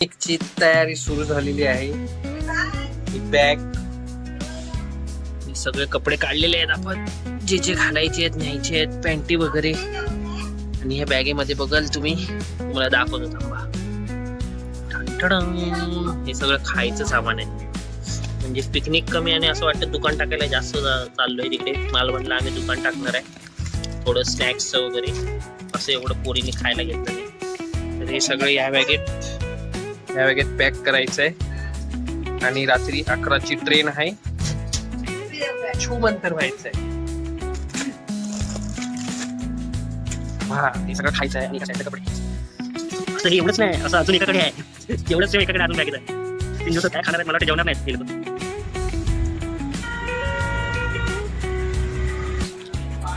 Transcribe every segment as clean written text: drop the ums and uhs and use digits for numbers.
ची तयारी सुरू झालेली आहे. ही बॅग, हे सगळे कपडे काढलेले आहेत आपण, जे जे घालायचे आहेत, न्यायचे आहेत, पॅन्टी वगैरे. आणि ह्या बॅगेमध्ये बघाल तुम्ही, तुम्हाला दाखवतो थांबा. हे सगळं खायचं सामान आहे. म्हणजे पिकनिक कमी आणि असं वाटतं दुकान टाकायला जास्त चाललोय तिकडे. मालवणला आम्ही दुकान टाकणार आहे, थोडं स्नॅक्सचं वगैरे. असं एवढं पोरीने खायला घेतलं नाही. तर हे सगळं या बॅगेत पॅक करायचं आहे. आणि रात्री 11ची ट्रेन आहे, छूमंतर व्हायचंय. हे सगळं खायचं आहे. आणि कपडे असं एवढंच नाही, असं अजून एकाकडे आहे. एवढंच एकाकडे अजून बॅगेत आहे. 3 दिवसात काय खाणार आहे मला वाटतं, जेवणार नाही.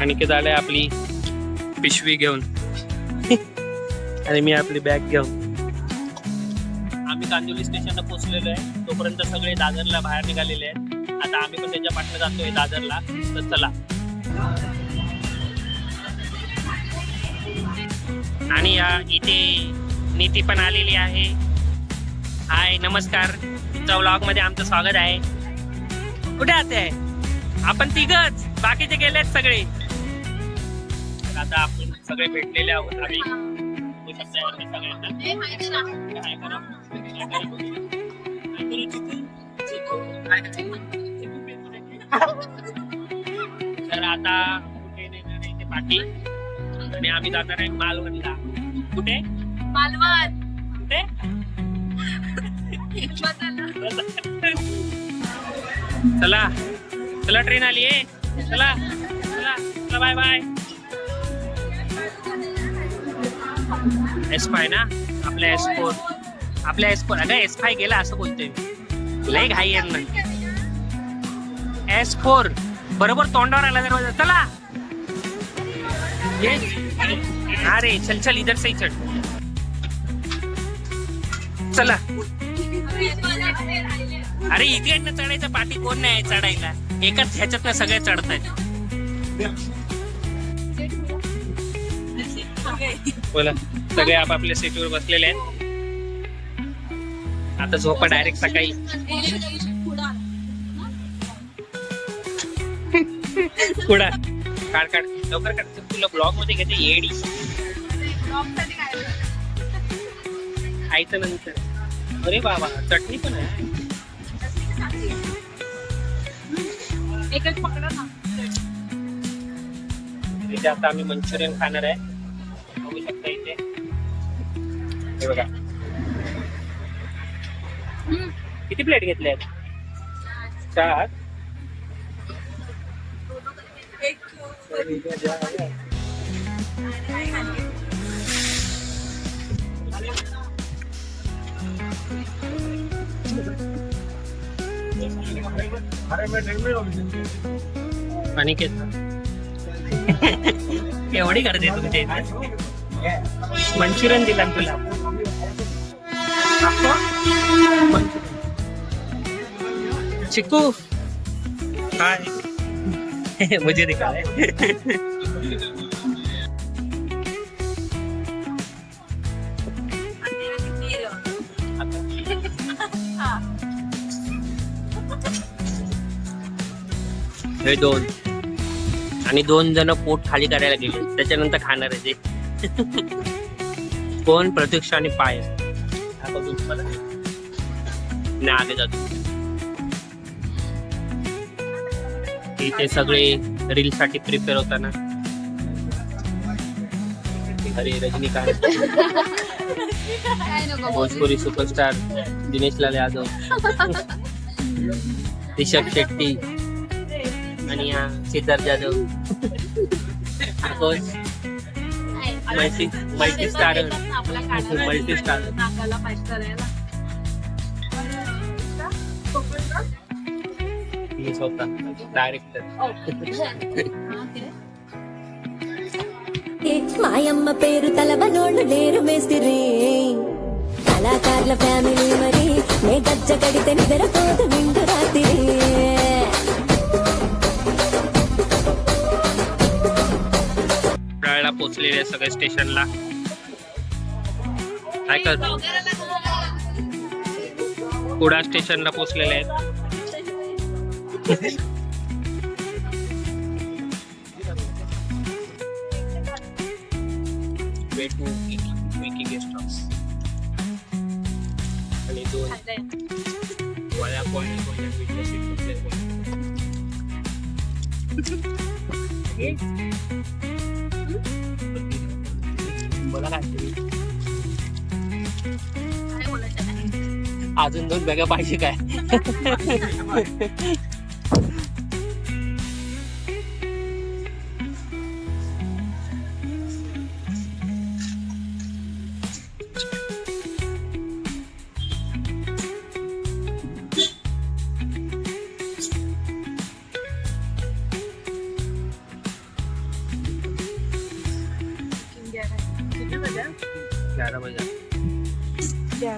आणि ते झालंय आपली पिशवी घेऊन आणि मी आपली बॅग घेऊन. आम्ही कांदिवली स्टेशनला पोहोचलेलो आहे. तोपर्यंत सगळे दादरला बाहेर निघालेले आहेत. आता आम्ही पण त्याच्या पाठीला जातोय दादरला. तर चला. आणि इथे नीती पण आलेली आहे. हाय, नमस्कार. तुमच्या व्लॉग मध्ये आमचं स्वागत आहे. कुठे आहे आपण? तिघच, बाकीचे गेलेत सगळे. आता आपण सगळे भेटलेले आहोत. आम्ही तर आता कुठे नेणार आहे ते पाठी. आणि आम्ही जाणार आहे मालवणला. कुठे? मालवण. कुठे? चला चला, ट्रेन आली आहे. चला चला चला, बाय बाय. S5 ना, आपल्या S4 अगं S5 गेला असं बोलतोय मी. लय घाई आहे ना. S4 बरोबर तोंडावर आला दरवाजा. चला ये. अरे चल चल, इधर से ही चढ. चला. अरे इथे ना चढायचं, पाठी कोण नाही चढायला. एकाच ह्याच्यात ना सगळे चढतायत. बोला. सगळे आपापल्या सीटवर बसलेले आहेत. आता झोपा डायरेक्ट सकाळी. पुढा काढ काढ लवकर काढ. तुला ब्लॉग मध्ये घेते येडी. खायचं नंतर. अरे बाबा, चटणी पण आहे. एकच पकडा ना. इथे आता आम्ही मंचुरियन खाणार आहे. बघू शकता इथे. हे बघा, किती प्लेट घेतले आहेत? 4. आणि एवढी गर्दी तुमच्या मंचुरियन दिला तुला. चिकू हाय. मुझे दिखा है. हे 2 आणि 2 जण पोट खाली करायला गेले. त्याच्यानंतर खाणार आहे ते. कोण? प्रतीक्षा आणि पाय. आगे जातो. इथे सगळे रील साठी प्रिपेअर होताना. अरे रजनीकांत, भोजपुरी सुपरस्टार दिनेश लाल यादव, ऋषभ शेट्टी आणि Siddharth Jadhav. Multi star. Director. మాయమ్మ పేరు తలవనోళ్ళు లేరు మేస్తిరి కళాకారుల ఫ్యామిలీ మరి నే గజ్జ కడితే నిద్రపోదు నిండు రాత్రి. पोहोचलेले सगळे स्टेशनला. काय कर कुडा स्टेशनला पोहोचलेले आहेत. विकी गेस्ट हाऊस आणि 2 वडापाव आणि बोला काय अजून 2 बॅगा पाहिजे काय?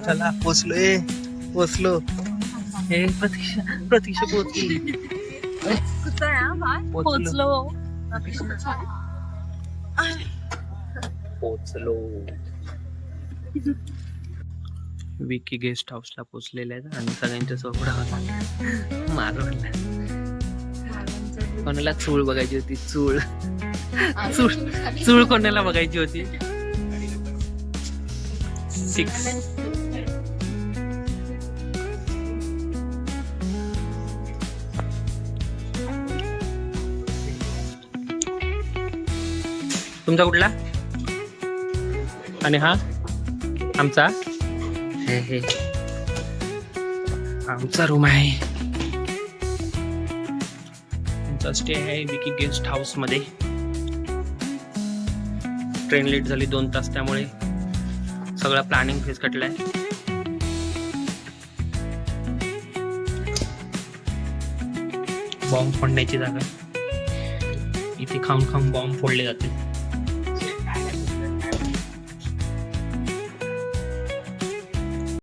चला पोचलो. हे प्रतीक्षा पोचली. पोचलो. विकी गेस्ट हाऊसला पोचलेले आहेत आणि सगळ्यांच्या सोबत मालवणला. कोणाला चूळ बघायची होती? चूळ कोणाला बघायची होती? 6 तुमचा कुठला? आणि हा आमचा हे आमचा रूम आहे. आमचा स्टे आहे विकी गेस्ट हाऊस मध्ये. ट्रेन लेट झाली 2 तास, त्यामुळे सगळं प्लॅनिंग फेस कटलाय. बॉम्ब फोडण्याची जागा. इथे खाऊन बॉम्ब फोडले जाते.